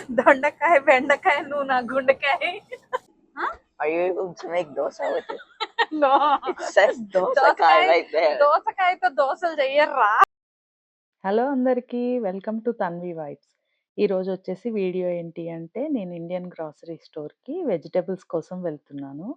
దొండకాయ బెండకాయ నువ్వు నా గుండెకాయ. Are you able to make dosa with it? No. It says dosakai right there. దోసకాయతో దోశలు చెయ్యర్రా. హలో అందరికీ, వెల్కమ్ టు తన్వి వైబ్స్. ఈరోజు వచ్చేసి వీడియో ఏంటి అంటే, నేను ఇండియన్ గ్రాసరీ స్టోర్కి వెజిటబుల్స్ కోసం వెళ్తున్నాను.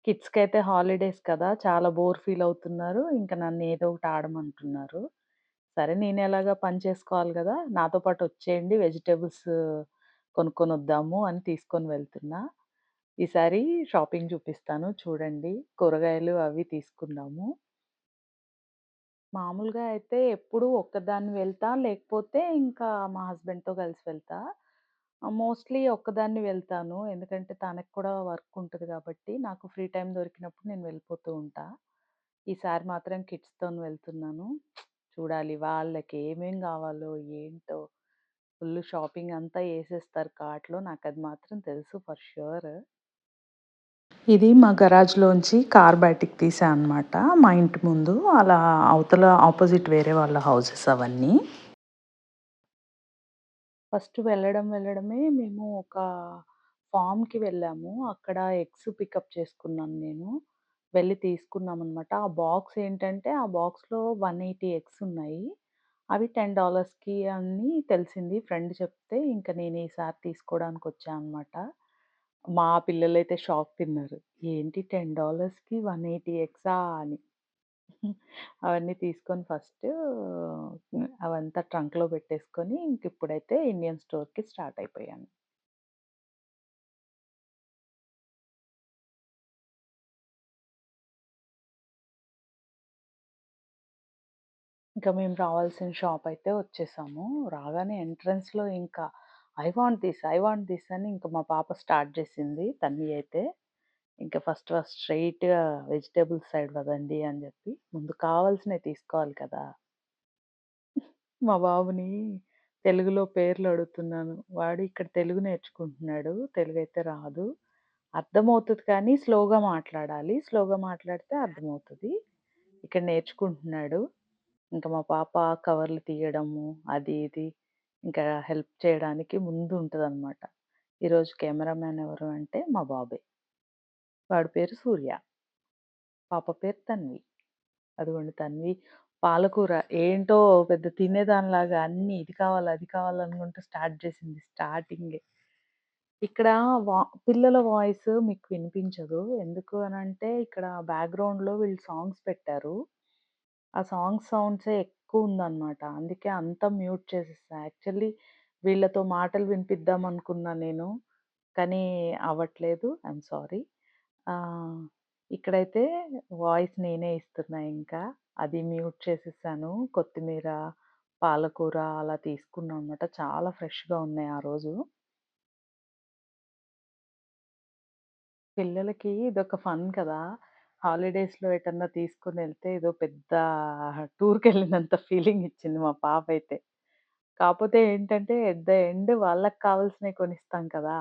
కిడ్స్కి అయితే హాలిడేస్ కదా, చాలా బోర్ ఫీల్ అవుతున్నారు. ఇంకా నన్ను ఏదో ఒకటి ఆడమంటున్నారు. సరే, నేను ఎలాగా పని చేసుకోవాలి కదా, నాతో పాటు వచ్చేయండి, వెజిటబుల్స్ కొనుక్కొని వద్దాము అని తీసుకొని వెళ్తున్నా. ఈసారి షాపింగ్ చూపిస్తాను చూడండి. కూరగాయలు అవి తీసుకుందాము. మామూలుగా అయితే ఎప్పుడు ఒక్కదాన్ని వెళ్తా, లేకపోతే ఇంకా మా హస్బెండ్‌తో కలిసి వెళ్తా. మోస్ట్‌లీ ఒక్కదాన్ని వెళ్తాను. ఎందుకంటే తనకి కూడా వర్క్ ఉంటది కాబట్టి, నాకు ఫ్రీ టైమ్ దొరికినప్పుడు నేను వెళ్ళిపోతూ ఉంటా. ఈసారి మాత్రం కిడ్స్‌తోని వెళ్తున్నాను. చూడాలి వాళ్ళకి ఏమేం కావాలో ఏంటో, ఫుల్ షాపింగ్ అంతా ఏసేస్తారు కార్ట్‌లో. నాకది మాత్రం తెలుసు ఫర్ ష్యూర్. ఇది మా గరాజ్‌లోంచి కార్ బయటికి తీసా అనమాట. మా ఇంటి ముందు. అలా అవతల ఆపోజిట్ వేరే వాళ్ళ హౌసెస్ అవన్నీ. ఫస్ట్ వెళ్ళడమే మేము ఒక ఫార్మ్‌కి వెళ్ళాము. అక్కడ ఎగ్స్ పికప్ చేసుకున్నాను నేను. వెళ్ళి తీసుకున్నామనమాట. ఆ బాక్స్ ఏంటంటే, ఆ బాక్స్‌లో 180 ఎగ్స్ ఉన్నాయి. అవి $10కి అని తెలిసింది. ఫ్రెండ్ చెప్తే ఇంక నేను ఈసారి తీసుకోవడానికొచ్చా అనమాట. మా పిల్లలైతే షాక్ తిన్నారు. ఏంటి $10కి 180 ఎగ్సా అని. అవన్నీ తీసుకొని ఫస్టు అవంతా ట్రంక్‌లో పెట్టేసుకొని, ఇంకిప్పుడైతే ఇండియన్ స్టోర్‌కి స్టార్ట్ అయిపోయాను. ఇంకా మేము రావాల్సిన షాప్ అయితే వచ్చేసాము. రాగానే ఎంట్రన్స్‌లో ఇంకా ఐ వాంట్ దిస్ అని ఇంక మా పాప స్టార్ట్ చేసింది. తన్వి అయితే. ఇంక ఫస్ట్ స్ట్రెయిట్‌గా వెజిటబుల్స్ సైడ్ పదండి అని చెప్పి, ముందు కావాల్సినవి తీసుకోవాలి కదా! మా బాబుని తెలుగులో పేర్లు అడుగుతున్నాను. వాడు ఇక్కడ తెలుగు నేర్చుకుంటున్నాడు. తెలుగైతే రాదు. అర్థమవుతది కానీ స్లోగా మాట్లాడాలి. స్లోగా మాట్లాడితే అర్థమవుతది. ఇక్కడ నేర్చుకుంటున్నాడు. ఇంకా మా పాప కవర్లు తీయడము, అది ఇది ఇంకా హెల్ప్ చేయడానికి ముందు ఉంటదనమాట. ఈరోజు కెమెరామ్యాన్ ఎవరు అంటే మా బాబే. వాడి పేరు సూర్య. పాప పేరు తన్వి. అదిగోండి తన్వి పాలకూర ఏంటో పెద్ద తినేదానిలాగా అన్నీ ఇది కావాలి, అది కావాలనుకుంటూ స్టార్ట్ చేసింది స్టార్టింగే. ఇక్కడ వా పిల్లల వాయిస్ మీకు వినిపించదు. ఎందుకు అనంటే, ఇక్కడ బ్యాక్‌గ్రౌండ్‌లో వీళ్ళు సాంగ్స్ పెట్టారు. ఆ సౌండ్సే ఎక్కువుందనమాట. అందుకే అంతా మ్యూట్ చేసేసా. యాక్చువల్లీ వీళ్ళతో మాటలు వినిపిద్దాం అనుకున్నా నేను. కానీ అవ్వట్లేదు. I'm sorry. ఆహ్, ఇక్కడైతే వాయిస్ నేనే ఇస్తున్నా ఇంకా. అది మ్యూట్ చేసేసాను. కొత్తిమీర, పాలకూర అలా తీసుకున్నాం అనమాట. చాలా ఫ్రెష్‌గా ఉన్నాయి ఆ రోజు. పిల్లలకి ఇదొక ఫన్ కదా! హాలిడేస్‌లో ఎటన్నా తీసుకొనెళ్తే ఏదో పెద్ద టూర్‌కెళ్ళినంత ఫీలింగ్ ఇచ్చింది మా పాపైతే. కాపోతే ఏంటంటే ఎట్ ద ఎండ్ వాళ్ళకి కావాల్సినవి కొనిస్తాం కదా!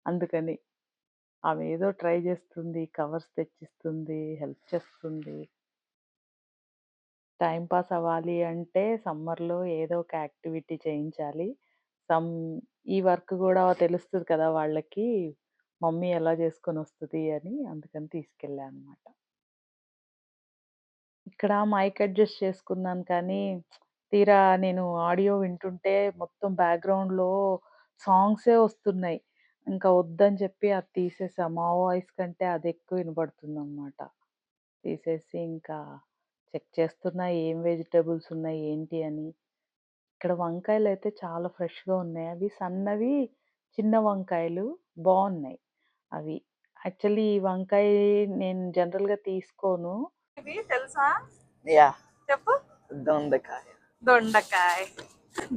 అందుకని. ఆమె ఏదో ట్రై చేస్తుంది. కవర్స్ తెచ్చిస్తుంది. హెల్ప్ చేస్తుంది. టైమ్ పాస్ అవ్వాలి అంటే సమ్మర్‌లో ఏదో ఒక యాక్టివిటీ చేయించాలి. సమ్ ఈ వర్క్ గూడా తెలుస్తది కదా వాళ్ళకి. మమ్మీ ఎలా చేసుకొనొస్తది అని అందుకని తీసుకెళ్ళా అనమాట. ఇక్కడ మైక్ అడ్జస్ట్ చేసుకున్నాను కానీ, తీరా నేను ఆడియో వింటుంటే మొత్తం బ్యాక్‌గ్రౌండ్‌లో సాంగ్సే వస్తున్నాయి. ఇంకా వద్దని చెప్పి అది తీసేసా. మా వాయిస్ కంటే అది ఎక్కువ వినబడుతుందనమాట. తీసేసి ఇంకా చెక్ చేస్తున్నా ఏం వెజిటబుల్స్ ఉన్నాయి ఏంటి అని. ఇక్కడ వంకాయలైతే చాలా ఫ్రెష్‌గా ఉన్నాయి. అవి సన్నవి చిన్న వంకాయలు బావున్నాయి అవి. యాక్చువల్లీ ఈ వంకాయ నేను జనరల్‌గా తీసుకోను. ఇది తెలుసా? Yeah, చెప్పు. దొండకాయ. దొండకాయ.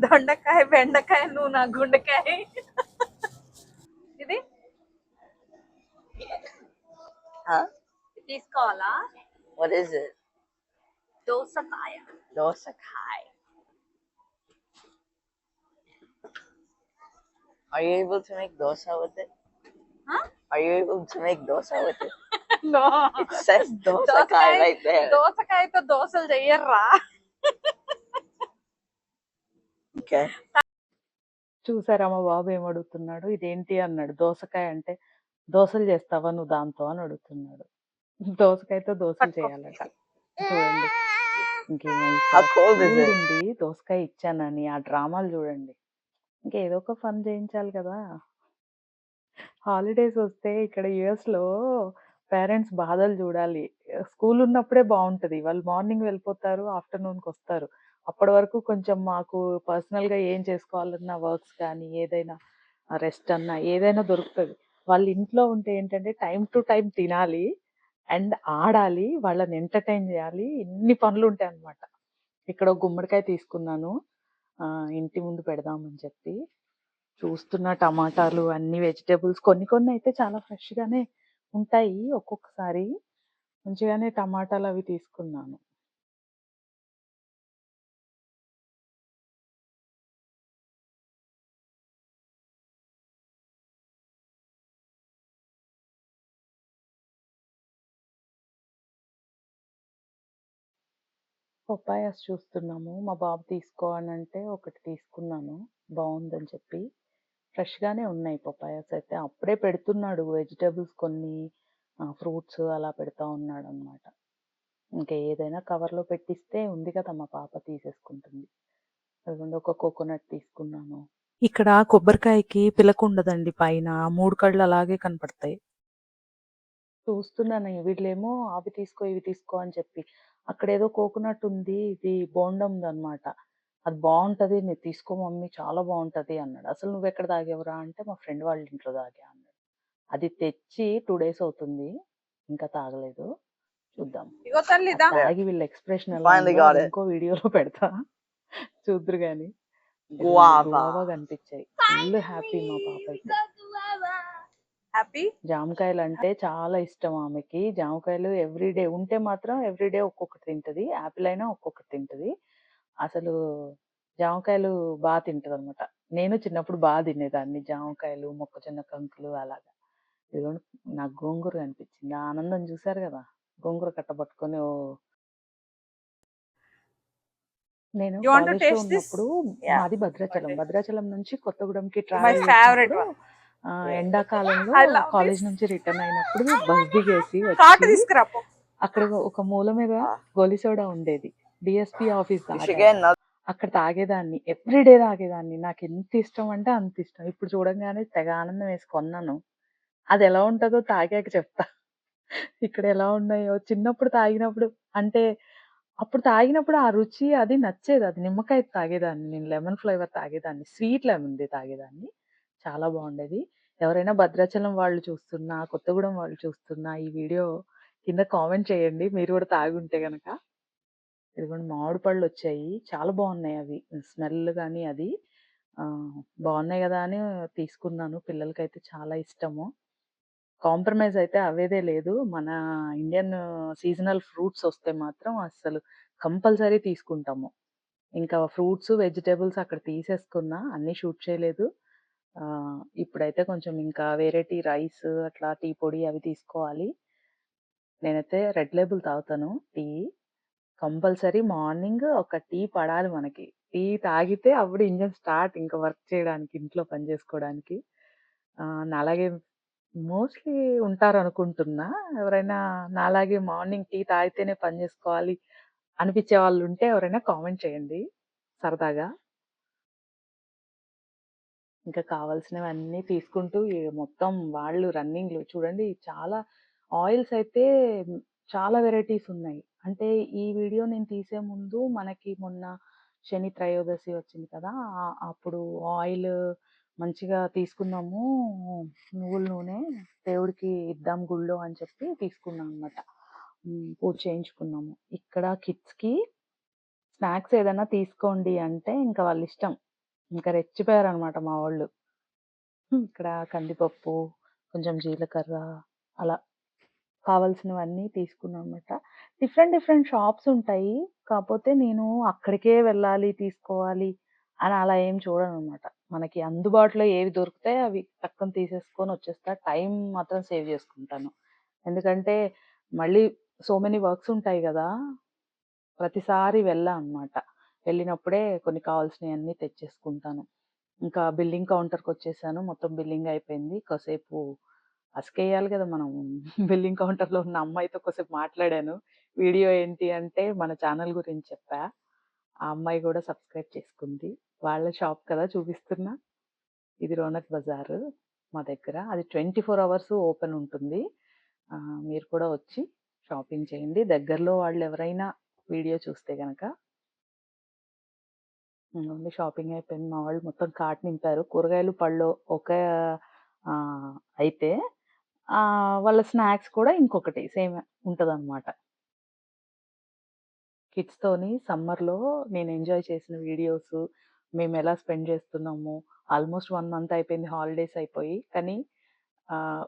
దొండకాయ బెండకాయ నువ్వు నా గుండెకాయ. ఇది Huh? తీసుకోవాలా? What is it? దోసకాయ. Dosakai. Are you able to make dosa with it? Huh? Are you able to make dosa with it? No. It says dosakai right there. దోసకాయతో దోశలు చెయ్యర్రా. Okay. చూసారా మా బాబు ఏమడుగుతున్నాడు? ఇదేంటి అన్నాడు. దోసకాయ అంటే, దోసలు చేస్తావా నువ్వు దాంతో అని అడుగుతున్నాడు. దోసకాయతో దోసలు పట్టుకో. చేయాలట. చూడండి. ఇంకేమో How ఇక్కడ cold is స్కూల్ it? ఉంది. దోసకాయ ఇచ్చానని ఆ డ్రామాలు చూడండి. ఇంకేదో ఒక ఫన్ చేయించాలి కదా! హాలిడేస్ వస్తే ఇక్కడ యూఎస్‌లో పేరెంట్స్ బాధలు చూడాలి. స్కూల్ ఉన్నప్పుడే బావుంటది. వాళ్ళు మార్నింగ్ వెళ్ళిపోతారు. ఆఫ్టర్‌నూన్‌కొస్తారు. అప్పటి వరకు కొంచెం మాకు పర్సనల్‌గా ఏం చేసుకోవాలన్నా వర్క్స్ కానీ, ఏదైనా రెస్ట్ అన్నా ఏదైనా దొరుకుతది. వాళ్ళు ఇంట్లో ఉంటే ఏంటంటే టైమ్ టు టైమ్ తినాలి. అండ్ ఆడాలి. వాళ్ళని ఎంటర్‌టైన్ చేయాలి. ఇన్ని పనులుంటాయన్నమాట. ఇక్కడ ఒక గుమ్మడికాయ తీసుకున్నాను. ఇంటి ముందు పెడదామని చెప్పి. చూస్తున్న టమాటాలు అన్ని వెజిటబుల్స్ కొన్ని కొన్ని అయితే చాలా ఫ్రెష్‌గానే ఉంటాయి. ఒక్కొక్కసారి మంచిగానే టమాటాలు అవి తీసుకున్నాను. పపాయాస్ చూస్తున్నాము. మా బాబు తీసుకో అనంటే ఒకటి తీసుకున్నాను. బావుందని చెప్పి. ఫ్రెష్‌గానే ఉన్నాయి పపాయాస్ అయితే. అప్పుడే పెడుతున్నాడు వెజిటబుల్స్ కొన్ని ఫ్రూట్స్ అలా పెడతా ఉన్నాడనమాట. ఇంకా ఏదైనా కవర్‌లో పెట్టిస్తే ఉంది కదా! మా పాప తీసేసుకుంటుంది. అదిగోండి ఒక కోకోనట్ తీసుకున్నాను. ఇక్కడ కొబ్బరికాయకి పిలకుండదండి పైన. 3 కళ్ళు అలాగే కనపడతాయి. చూస్తున్నాను వీళ్ళేమో అవి తీసుకో, ఇవి తీసుకో అని చెప్పి. అక్కడేదో కోకోనట్ ఉంది. ఇది బోండందనమాట. అది బావుంటది. "నువ్వు తీసుకో మమ్మీ చాలా బావుంటది" అన్నాడు. "అసలు నువ్వెక్కడ తాగావురా" అంటే మా ఫ్రెండ్ వాళ్ళ ఇంట్లో తాగా అన్నాడు. అది తెచ్చి 2 డేస్ అవుతుంది. ఇంకా తాగలేదు. చూద్దాం. ఇగో తల్లి అది దా. There. తాగి వీళ్ళ ఎక్స్‌ప్రెషన్ You ఎలా finally ఉందో got అది it. ఇంకో వీడియోలో పెడతా. చూద్దురు గాని. ఇదిగోండి Guava. గువావా కనిపించాయి. ఫుల్ హ్యాపీ మా పాపైతే. హ్యాపీ. జామకాయలంటే చాలా ఇష్టం ఆమెకి. జామకాయలు ఎవ్రీ డే ఉంటే మాత్రం ఎవ్రీ డే ఒక్కొక్కటి తింటది. యాపిల్ అయినా ఒక్కొక్కటి తింటది. అసలు జామకాయలు తింటదనమాట. నేను చిన్నప్పుడు తినేదాన్ని. జామకాయలు, మొక్కజొన్న కంకులు అలాగా. ఇదిగోండి నాకు గోంగూర కనిపించింది. ఆ ఆనందం చూసారు గదా! గోంగూర కట్ట పట్టుకొని నేను యూ వాంట్ టు కాలేజ్‌లో టేస్ట్ దిస్? ఉన్నప్పుడు Yeah. మాది భద్రాచలం. భద్రాచలం నుంచి కొత్తగూడెంకి మై ట్రావెల్ ఫేవరెట్ చేసినప్పుడు వన్. ఎండాకాలంలో ఐ లవ్ కాలేజ్ దిస్. నుంచి రిటర్న్ అయినప్పుడు బస్ దిగేసి చాట్ వచ్చి తీసుకురా పో. అక్కడ ఒక మూల మీద Ah, గోలీ సోడా ఉండేది. డీఎస్‌పీ ఆఫీస్ you should దాటాక. get another. అక్కడ తాగేదాన్ని. Every day తాగేదాన్ని. నాకెంత ఇష్టం అంటే అంత ఇష్టం. ఇప్పుడు చూడంగానే తెగ ఆనందం వేసి కొన్నాను. అదెలా ఉంటదో తాగాక చెప్తా. ఇక్కడ ఎలా ఉన్నాయో చిన్నప్పుడు తాగినప్పుడు అంటే అప్పుడు తాగినప్పుడు ఆ రుచి అది నచ్చేది. అది నిమ్మకాయ తాగేదాన్ని. నేను లెమన్ ఫ్లేవర్ తాగేదాన్ని. స్వీట్ లెమన్‌ది తాగేదాన్ని. చాలా బావుండేది. ఎవరైనా భద్రాచలం వాళ్ళు చూస్తున్నా, కొత్తగూడెం వాళ్ళు చూస్తున్నా ఈ వీడియో కింద కామెంట్ చేయండి. మీరు కూడా తాగుంటే గనక. ఇదిగోండి మామిడి పళ్ళొచ్చాయి. చాలా బావున్నాయి అవి. స్మెల్ గాని అది. బావున్నాయి గదా! అని తీసుకున్నాను. పిల్లలకైతే చాలా ఇష్టము. కాంప్రమైజ్ అయితే అవ్వేదే లేదు. మన ఇండియన్ సీజనల్ ఫ్రూట్స్ వస్తే మాత్రం అస్సలు కంపల్సరీ తీసుకుంటాము. ఇంకా ఫ్రూట్స్, వెజిటబుల్స్ అక్కడ తీసేసుకున్నా. అన్నీ షూట్ చేయలేదు. ఇప్పుడైతే కొంచెం ఇంకా వేరైటీ రైస్ అట్లా టీ పొడి అవి తీసుకోవాలి. నేనైతే రెడ్ లేబుల్ తాగుతాను టీ. కంపల్సరీ మార్నింగ్ ఒక టీ పడాలి మనకి. టీ తాగితే అప్పుడు ఇంజిన్ స్టార్ట్ ఇంకా వర్క్ చేయడానికి, ఇంట్లో పని జేసుకోవడానికి. నాలాగే మోస్ట్‌లీ ఉంటారనుకుంటున్నా. ఎవరైనా నాలాగే మార్నింగ్ టీ తాగితేనే పని జేసుకోవాలి అనిపించే వాళ్ళుంటే ఎవరైనా కామెంట్ చేయండి సరదాగా. ఇంకా కావాల్సినవన్నీ తీసుకుంటూ మొత్తం వాళ్ళు రన్నింగ్‌లో చూడండి చాలా ఆయిల్స్ అయితే చాలా వెరైటీస్ ఉన్నాయి. అంటే ఈ వీడియో నేను తీసే ముందు మనకి మొన్న శని త్రయోదశి వచ్చింది కదా! అప్పుడు ఆయిల్ మంచిగా తీసుకున్నాము. నువ్వుల నూనె దేవుడికి ఇద్దాం గుళ్ళో అని చెప్పి తీసుకున్నాం అనమాట. పూజ చేయించుకున్నాము. ఇక్కడ కిడ్స్‌కి స్నాక్స్ ఏదైనా తీసుకోండి అంటే ఇంక వాళ్ళిష్టం. ఇంక రెచ్చిపోయారనమాట మా వోళ్ళు. ఇక్కడ కందిపప్పు, కొంచెం జీలకర్ర అలా కావాల్సినవన్నీ తీసుకున్నామన్నమాట. డిఫరెంట్ డిఫరెంట్ షాప్స్ ఉంటాయి. కాపోతే నేను అక్కడికే వెళ్ళాలి, తీసుకోవాలి అని అలా ఏం చూడననమాట. మనకి అందుబాటులో ఏవి దొరుకుతాయో అవి టక్కున తీసేసుకొని వచ్చేస్తా. టైం మాత్రం సేవ్ చేసుకుంటాను. ఎందుకంటే మళ్ళీ సో మెనీ వర్క్స్ ఉంటాయి గదా! ప్రతిసారి వెళ్ళా అనమాట. వెళ్ళినప్పుడే కొన్ని కావాల్సినయన్నీ తెచ్చేసుకుంటాను. ఇంకా బిల్లింగ్ కౌంటర్‌కొచ్చేసాను. మొత్తం బిల్లింగ్ అయిపోయింది. కాసేపు అసకేయాలి గదా! మనం. బిల్లింగ్ కౌంటర్‌లో ఉన్న అమ్మాయితో కొద్దిసేపు మాట్లాడాను. వీడియో ఏంటి అంటే మన ఛానల్ గురించి చెప్పా. ఆ అమ్మాయి గూడా సబ్స్క్రైబ్ చేసుకుంది. వాళ్ళ షాప్ కదా చూపిస్తున్నా. ఇది రోనక్ బజారు మా దగ్గర. అది 24 అవర్స్ ఓపెన్ ఉంటుంది. మీరు కూడా వచ్చి షాపింగ్ చేయండి. దగ్గరలో వాళ్ళెవరైనా వీడియో చూస్తే గనక. ఓన్లీ షాపింగ్ అయిపోయింది. మా వాళ్ళు మొత్తం కార్ట్ నింపారు. కూరగాయలు, పళ్ళు ఒకే అయితే వాళ్ళ స్నాక్స్ కూడా ఇంకొకటి సేమ్ ఉంటదనమాట. కిడ్స్‌తోని సమ్మర్‌లో నేను ఎంజాయ్ చేసిన వీడియోసు, మేమెలా స్పెండ్ చేస్తున్నాము. ఆల్‌మోస్ట్ 1 మంత్ అయిపోయింది హాలిడేస్ అయిపోయి. కానీ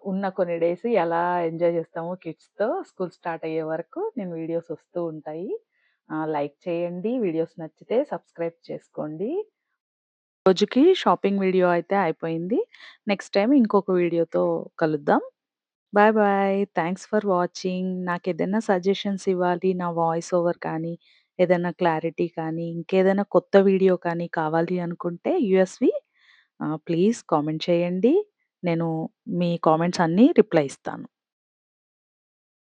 ఉన్న కొన్ని డేస్ ఎలా ఎంజాయ్ చేస్తామో కిడ్స్‌తో స్కూల్ స్టార్ట్ అయ్యే వరకు నేను వీడియోస్ వస్తూ ఉంటాయి. లైక్ చేయండి. వీడియోస్ నచ్చితే సబ్స్క్రైబ్ చేసుకోండి. రోజుకి షాపింగ్ వీడియో అయితే అయిపోయింది. నెక్స్ట్ టైమ్ ఇంకొక వీడియోతో కలుద్దాం. Bye bye. Thanks for watching. నాకేదైనా సజెషన్స్ ఇవ్వాలి. నా వాయిస్ ఓవర్ కానీ, ఏదైనా క్లారిటీ కానీ, ఇంకేదైనా కొత్త వీడియో కానీ కావాలి అనుకుంటే యూఎస్‌వి ప్లీజ్ కామెంట్ చేయండి. నేను మీ కామెంట్స్ అన్నీ రిప్లై ఇస్తాను.